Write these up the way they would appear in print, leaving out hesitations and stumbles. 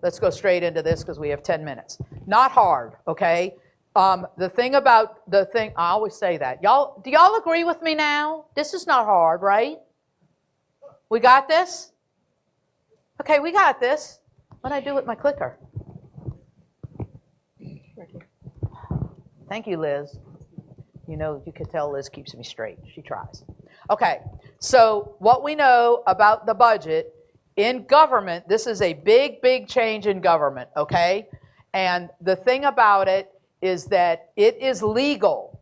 let's go straight into this because we have 10 minutes. Not hard, okay? The thing about I always say that. Do y'all agree with me now? This is not hard, right? We got this? Okay, we got this. What do I do with my clicker? Thank you, Liz. You know, you can tell Liz keeps me straight. She tries. Okay, so what we know about the budget in government, this is a big, big change in government, okay? And the thing about it is that it is legal.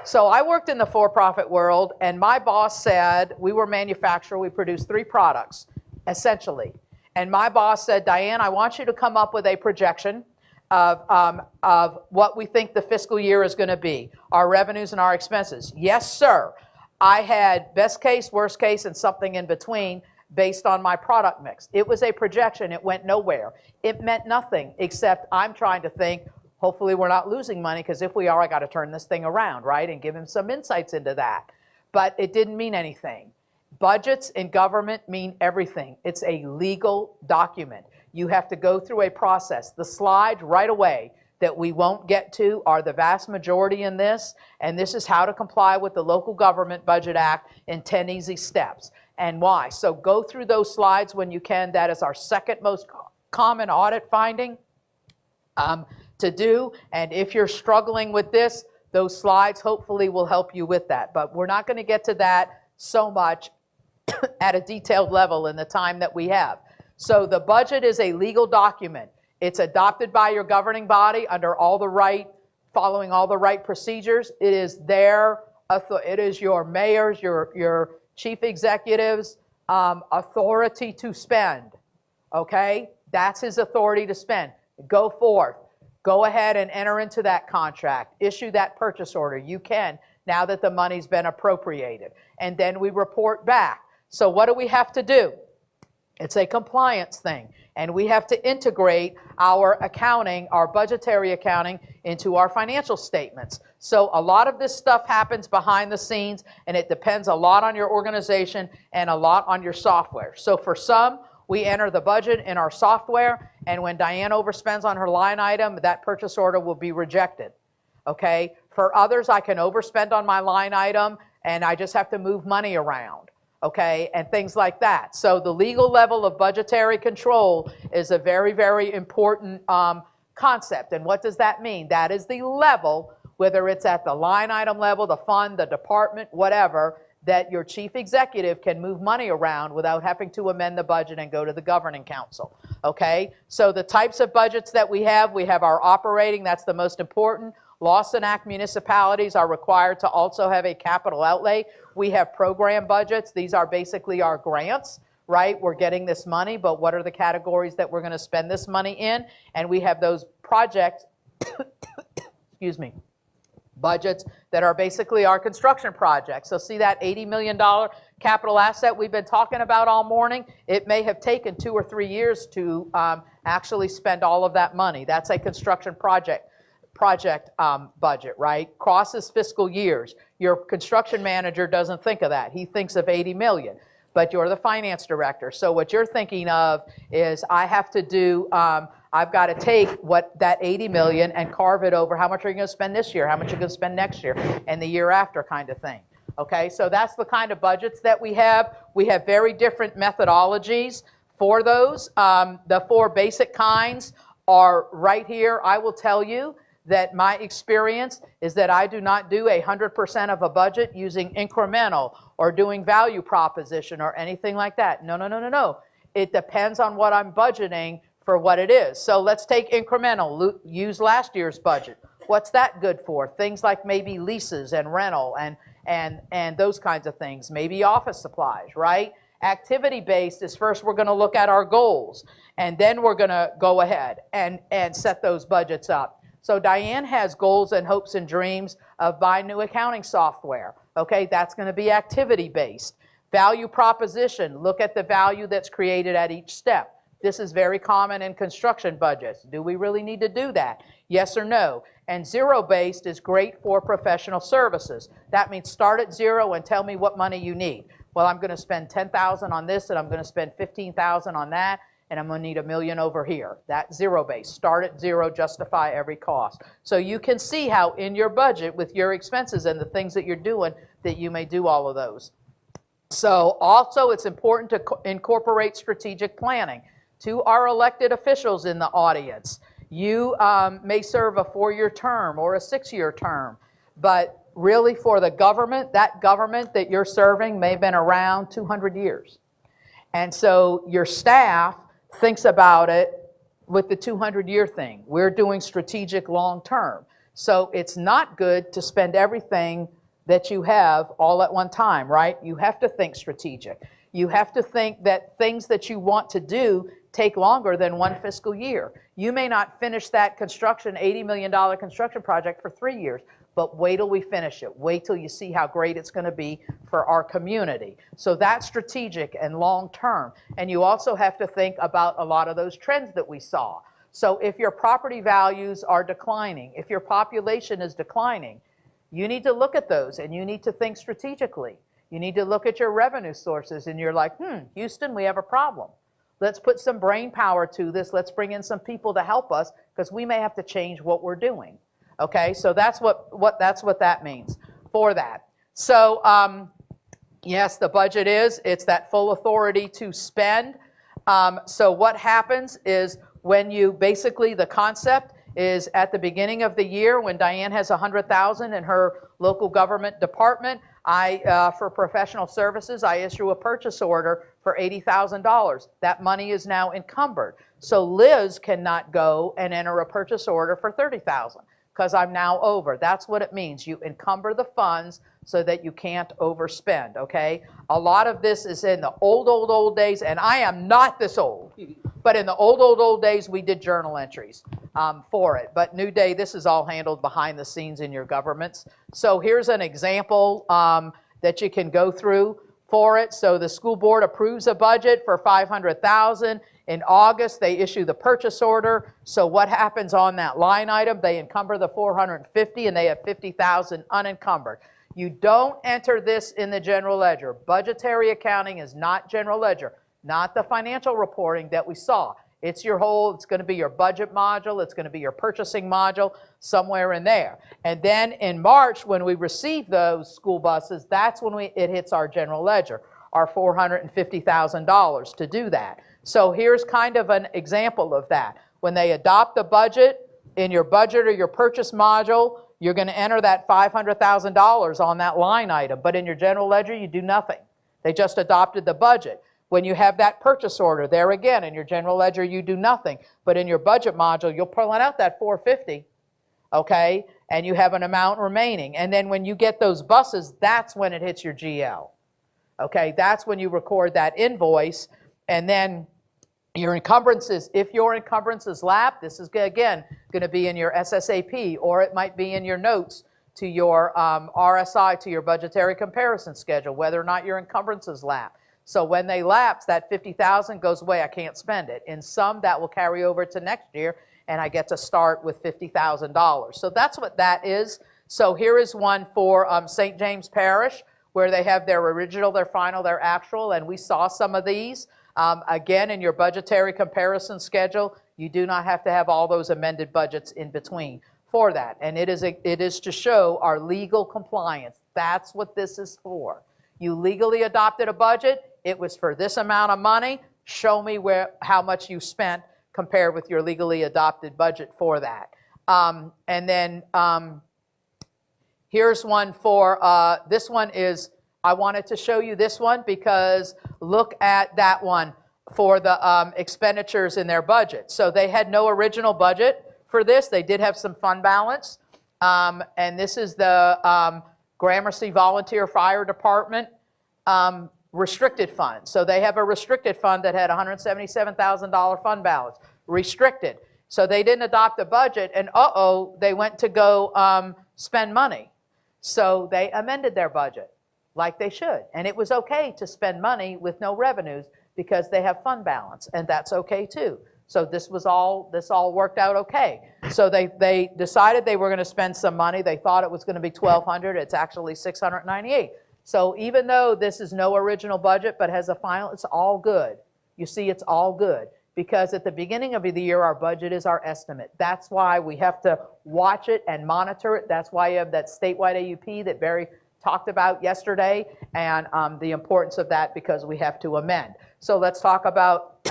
So I worked in the for-profit world, and my boss said, we were a manufacturer, we produced 3 products, essentially. And my boss said, Diane, I want you to come up with a projection of what we think the fiscal year is going to be, our revenues and our expenses. Yes, sir. I had best case, worst case, and something in between based on my product mix. It was a projection. It went nowhere. It meant nothing except I'm trying to think, hopefully we're not losing money, because if we are, I got to turn this thing around, right, and give him some insights into that. But it didn't mean anything. Budgets in government mean everything. It's a legal document. You have to go through a process. The slides right away that we won't get to are the vast majority in this, and this is how to comply with the Local Government Budget Act in 10 easy steps. And why? So go through those slides when you can. That is our second most common audit finding to do. And if you're struggling with this, those slides hopefully will help you with that. But we're not going to get to that so much at a detailed level in the time that we have. So the budget is a legal document. It's adopted by your governing body under following all the right procedures. It is it is your mayor's, your chief executive's authority to spend. Okay? That's his authority to spend. Go forth. Go ahead and enter into that contract. Issue that purchase order. You can, now that the money's been appropriated. And then we report back. So what do we have to do? It's a compliance thing. And we have to integrate our accounting, our budgetary accounting, into our financial statements. So a lot of this stuff happens behind the scenes, and it depends a lot on your organization and a lot on your software. So for some, we enter the budget in our software, and when Diane overspends on her line item, that purchase order will be rejected. Okay? For others, I can overspend on my line item, and I just have to move money around. Okay, and things like that. So the legal level of budgetary control is a very, very important concept. And what does that mean? That is the level, whether it's at the line item level, the fund, the department, whatever, that your chief executive can move money around without having to amend the budget and go to the governing council. Okay, so the types of budgets that we have our operating, that's the most important. Loss and Act municipalities are required to also have a capital outlay. We have program budgets. These are basically our grants, right? We're getting this money, but what are the categories that we're going to spend this money in? And we have those projects, excuse me, budgets that are basically our construction projects. So see that $80 million capital asset we've been talking about all morning? It may have taken 2 or 3 years to actually spend all of that money. That's a construction project budget, right? Crosses fiscal years. Your construction manager doesn't think of that. He thinks of 80 million, but you're the finance director. So what you're thinking of is I have to do, I've got to take that 80 million and carve it over. How much are you going to spend this year? How much are you going to spend next year and the year after kind of thing? Okay, so that's the kind of budgets that we have. We have very different methodologies for those. The 4 basic kinds are right here. I will tell you that my experience is that I do not do 100% of a budget using incremental or doing value proposition or anything like that. No. It depends on what I'm budgeting for what it is. So let's take incremental. Use last year's budget. What's that good for? Things like maybe leases and rental and those kinds of things. Maybe office supplies, right? Activity-based is first we're going to look at our goals, and then we're going to go ahead and set those budgets up. So Diane has goals and hopes and dreams of buying new accounting software. Okay, that's going to be activity-based. Value proposition, look at the value that's created at each step. This is very common in construction budgets. Do we really need to do that? Yes or no? And zero-based is great for professional services. That means start at zero and tell me what money you need. Well, I'm going to spend $10,000 on this, and I'm going to spend $15,000 on that, and I'm going to need $1 million over here. That's zero base. Start at zero, justify every cost. So you can see how in your budget with your expenses and the things that you're doing that you may do all of those. So also it's important to incorporate strategic planning. To our elected officials in the audience, you may serve a 4-year term or a 6-year term, but really for the government, that government that you're serving may have been around 200 years. And so your staff thinks about it with the 200-year thing. We're doing strategic long-term. So it's not good to spend everything that you have all at one time, right? You have to think strategic. You have to think that things that you want to do take longer than 1 fiscal year. You may not finish that construction, $80 million construction project for 3 years, but wait till we finish it. Wait till you see how great it's going to be for our community. So that's strategic and long-term. And you also have to think about a lot of those trends that we saw. So if your property values are declining, if your population is declining, you need to look at those and you need to think strategically. You need to look at your revenue sources and you're like, Houston, we have a problem. Let's put some brain power to this. Let's bring in some people to help us because we may have to change what we're doing. Okay, so that's what that means for that. So yes, the budget it's that full authority to spend. So what happens is when you basically the concept is at the beginning of the year when Diane has $100,000 in her local government department, for professional services, I issue a purchase order for $80,000. That money is now encumbered. So Liz cannot go and enter a purchase order for $30,000 because I'm now over. That's what it means. You encumber the funds so that you can't overspend, okay? A lot of this is in the old days, and I am not this old, but in the old days, we did journal entries for it. But new day, this is all handled behind the scenes in your governments. So here's an example that you can go through for it. So the school board approves a budget for $500,000. In August, they issue the purchase order. So what happens on that line item? They encumber the $450,000 and they have $50,000 unencumbered. You don't enter this in the general ledger. Budgetary accounting is not general ledger, not the financial reporting that we saw. It's going to be your budget module, it's going to be your purchasing module, somewhere in there. And then in March, when we receive those school buses, that's when it hits our general ledger, our $450,000 to do that. So here's kind of an example of that. When they adopt the budget, in your budget or your purchase module, you're going to enter that $500,000 on that line item. But in your general ledger, you do nothing. They just adopted the budget. When you have that purchase order, there again, in your general ledger, you do nothing. But in your budget module, you'll pull out that $450,000, okay? And you have an amount remaining. And then when you get those buses, that's when it hits your GL. Okay, that's when you record that invoice. And then your encumbrances, if your encumbrances lap, this is, again, going to be in your SSAP, or it might be in your notes to your RSI, to your budgetary comparison schedule, whether or not your encumbrances lap. So when they lapse, that $50,000 goes away. I can't spend it. In some, that will carry over to next year, and I get to start with $50,000. So that's what that is. So here is one for St. James Parish, where they have their original, their final, their actual, and we saw some of these. Again, in your budgetary comparison schedule, you do not have to have all those amended budgets in between for that. And it is to show our legal compliance. That's what this is for. You legally adopted a budget. It was for this amount of money. Show me how much you spent compared with your legally adopted budget for that. And then here's one for, this one is, I wanted to show you this one because look at that one for the expenditures in their budget. So they had no original budget for this. They did have some fund balance. And this is the Gramercy Volunteer Fire Department restricted fund. So they have a restricted fund that had $177,000 fund balance, restricted. So they didn't adopt a budget, and they went to go spend money. So they amended their budget like they should. And it was okay to spend money with no revenues because they have fund balance, and that's okay too. So this all worked out okay. So they decided they were going to spend some money. They thought it was going to be $1,200. It's actually $698. So even though this is no original budget but has a final, it's all good. You see, it's all good. because at the beginning of the year, our budget is our estimate. That's why we have to watch it and monitor it. That's why you have that statewide AUP that Barry talked about yesterday, and the importance of that, because we have to amend. So let's talk about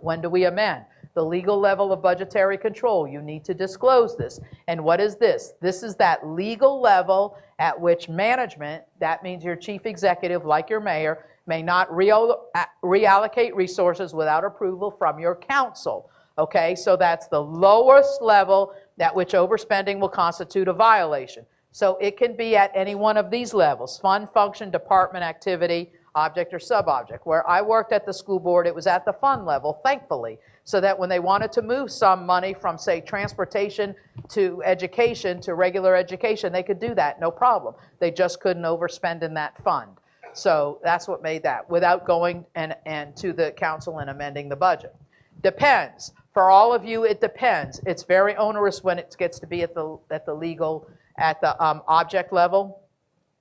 when do we amend? The legal level of budgetary control. You need to disclose this. And what is this? This is that legal level at which management, that means your chief executive, like your mayor, may not reallocate resources without approval from your council. Okay, so that's the lowest level at which overspending will constitute a violation. So it can be at any one of these levels: fund, function, department, activity, object, or sub-object. Where I worked at the school board, it was at the fund level, thankfully, so that when they wanted to move some money from, say, transportation to education to regular education, they could do that, no problem. They just couldn't overspend in that fund. So that's what made that, without going and to the council and amending the budget. Depends. For all of you, it depends. It's very onerous when it gets to be at the legal, at the object level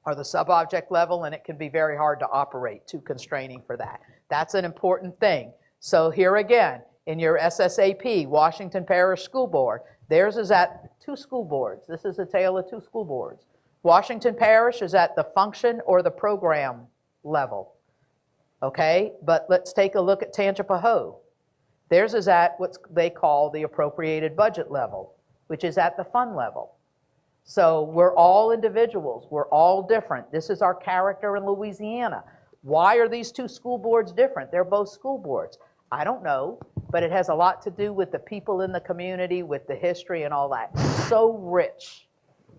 or the sub-object level, and it can be very hard to operate, too constraining for that. That's an important thing. So here again, in your SSAP, Washington Parish School Board, theirs is at 2 school boards. This is a tale of 2 school boards. Washington Parish is at the function or the program level, okay? But let's take a look at Tangipahoa. Theirs is at what they call the appropriated budget level, which is at the fund level. So we're all individuals. We're all different. This is our character in Louisiana. Why are these 2 school boards different? They're both school boards. I don't know, but it has a lot to do with the people in the community, with the history and all that. So rich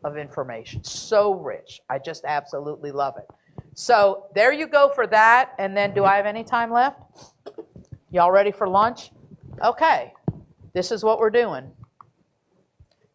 of information, so rich. I just absolutely love it. So there you go for that. And then do I have any time left? Y'all ready for lunch? Okay, this is what we're doing.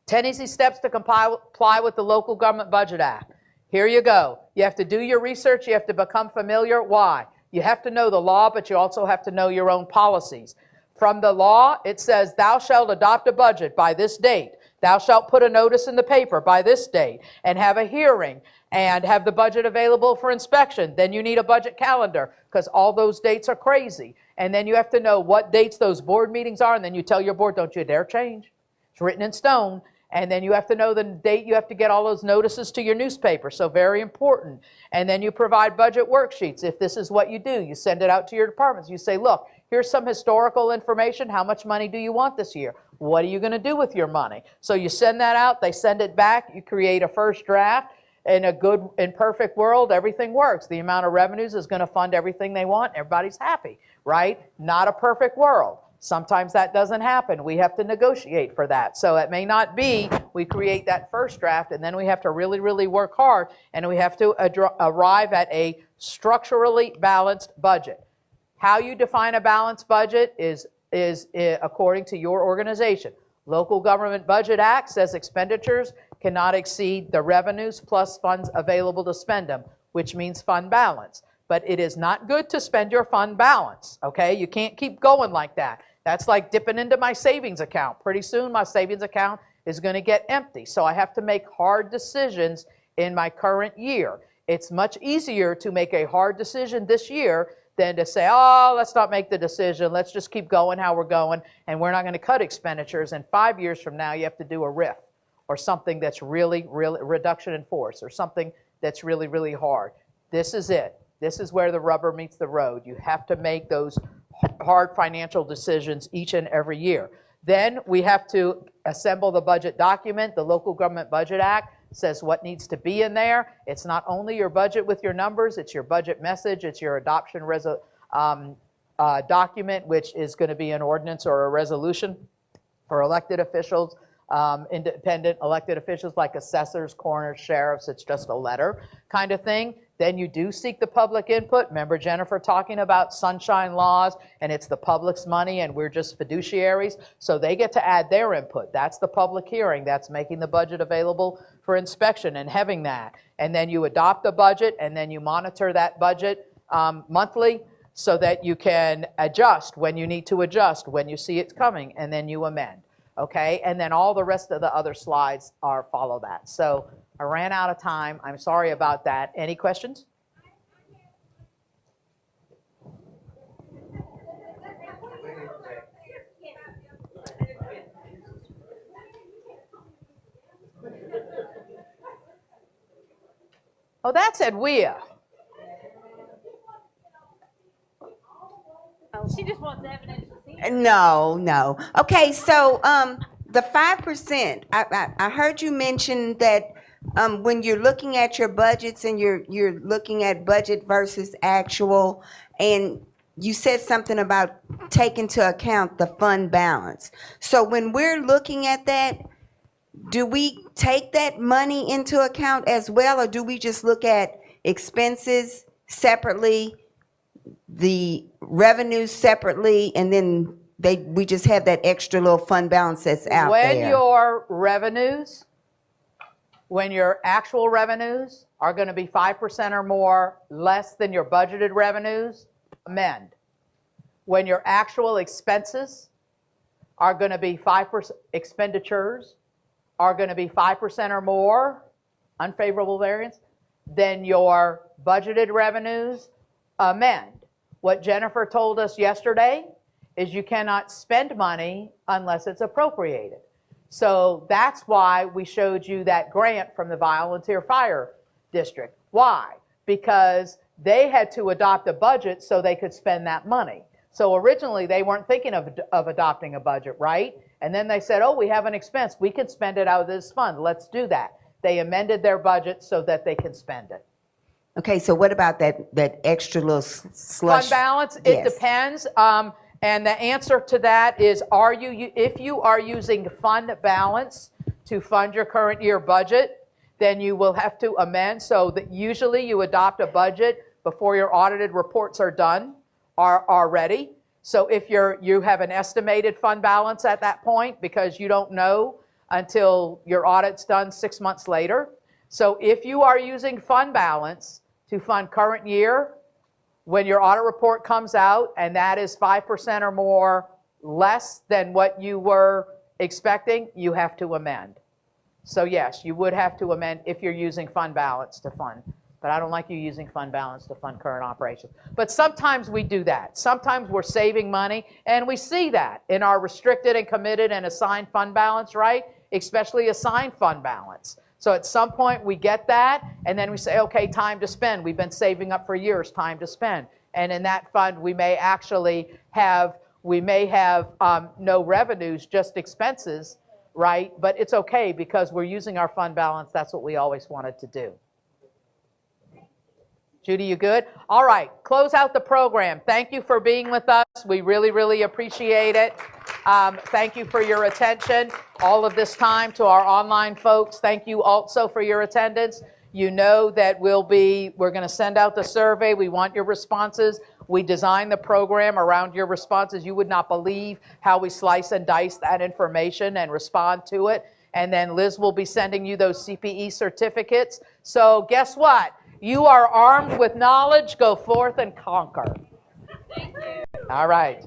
10 easy steps to comply with the Local Government Budget Act. Here you go. You have to do your research. You have to become familiar. Why? You have to know the law, but you also have to know your own policies. From the law, it says, thou shalt adopt a budget by this date. Thou shalt put a notice in the paper by this date and have a hearing and have the budget available for inspection. Then you need a budget calendar because all those dates are crazy. And then you have to know what dates those board meetings are, and then you tell your board, don't you dare change. It's written in stone. And then you have to know the date you have to get all those notices to your newspaper, so very important. And then you provide budget worksheets. If this is what you do, you send it out to your departments. You say, look, here's some historical information. How much money do you want this year? What are you going to do with your money? So you send that out. They send it back. You create a first draft. In a good and perfect world, everything works. The amount of revenues is going to fund everything they want. Everybody's happy, right? Not a perfect world. Sometimes that doesn't happen. We have to negotiate for that. So it may not be we create that first draft and then we have to really, really work hard and we have to arrive at a structurally balanced budget. How you define a balanced budget is according to your organization. Local Government Budget Act says expenditures cannot exceed the revenues plus funds available to spend them, which means fund balance. But it is not good to spend your fund balance, okay? You can't keep going like that. That's like dipping into my savings account. Pretty soon my savings account is going to get empty. So I have to make hard decisions in my current year. It's much easier to make a hard decision this year than to say, oh, let's not make the decision. Let's just keep going how we're going, and we're not going to cut expenditures. And 5 years from now, you have to do a RIF or something that's really, really reduction in force or something that's really, really hard. This is it. This is where the rubber meets the road. You have to make those hard financial decisions each and every year. Then we have to assemble the budget document. The Local Government Budget Act says what needs to be in there. It's not only your budget with your numbers, it's your budget message, it's your adoption document, which is going to be an ordinance or a resolution for elected officials, independent elected officials like assessors, coroners, sheriffs. It's just a letter kind of thing. Then you do seek the public input. Remember Jennifer talking about sunshine laws, and it's the public's money and we're just fiduciaries. So they get to add their input. That's the public hearing. That's making the budget available for inspection and having that. And then you adopt the budget and then you monitor that budget monthly so that you can adjust when you need to adjust, when you see it's coming, and then you amend. Okay, and then all the rest of the other slides follow that. So I ran out of time. I'm sorry about that. Any questions? Oh, that said WIA. She just wants evidence to see. No. Okay, so the 5%. I heard you mention that when you're looking at your budgets and you're looking at budget versus actual, and you said something about taking into account the fund balance. So when we're looking at that, do we take that money into account as well, or do we just look at expenses separately, the revenues separately, and then we just have that extra little fund balance that's out When there? when your actual revenues are going to be 5% or more less than your budgeted revenues, amend. When your actual expenses are going to be 5%, expenditures are going to be 5% or more, unfavorable variance, then your budgeted revenues, amend. What Jennifer told us yesterday is you cannot spend money unless it's appropriated. So that's why we showed you that grant from the Volunteer Fire District. Why? Because they had to adopt a budget so they could spend that money. So originally they weren't thinking of adopting a budget, right? And then they said, oh, we have an expense. We can spend it out of this fund. Let's do that. They amended their budget so that they can spend it. Okay, so what about that extra little slush? Fund balance, Yes. it depends. And the answer to that is, if you are using fund balance to fund your current year budget, then you will have to amend. So that usually you adopt a budget before your audited reports are done, are ready. So if you have an estimated fund balance at that point, because you don't know until your audit's done 6 months later. So if you are using fund balance to fund current year, when your audit report comes out and that is 5% or more less than what you were expecting, you have to amend. So yes, you would have to amend if you're using fund balance to fund. But I don't like you using fund balance to fund current operations. But sometimes we do that. Sometimes we're saving money, and we see that in our restricted and committed and assigned fund balance, right? Especially assigned fund balance. So at some point we get that, and then we say, okay, time to spend. We've been saving up for years, time to spend. And in that fund, we may actually have, no revenues, just expenses, right? But it's okay because we're using our fund balance. That's what we always wanted to do. Judy, you good? All right, close out the program. Thank you for being with us. We really, really appreciate it. Thank you for your attention all of this time. To our online folks, thank you also for your attendance. You know that we're going to send out the survey. We want your responses. We designed the program around your responses. You would not believe how we slice and dice that information and respond to it. And then Liz will be sending you those CPE certificates. So guess what? You are armed with knowledge. Go forth and conquer. Thank you. All right.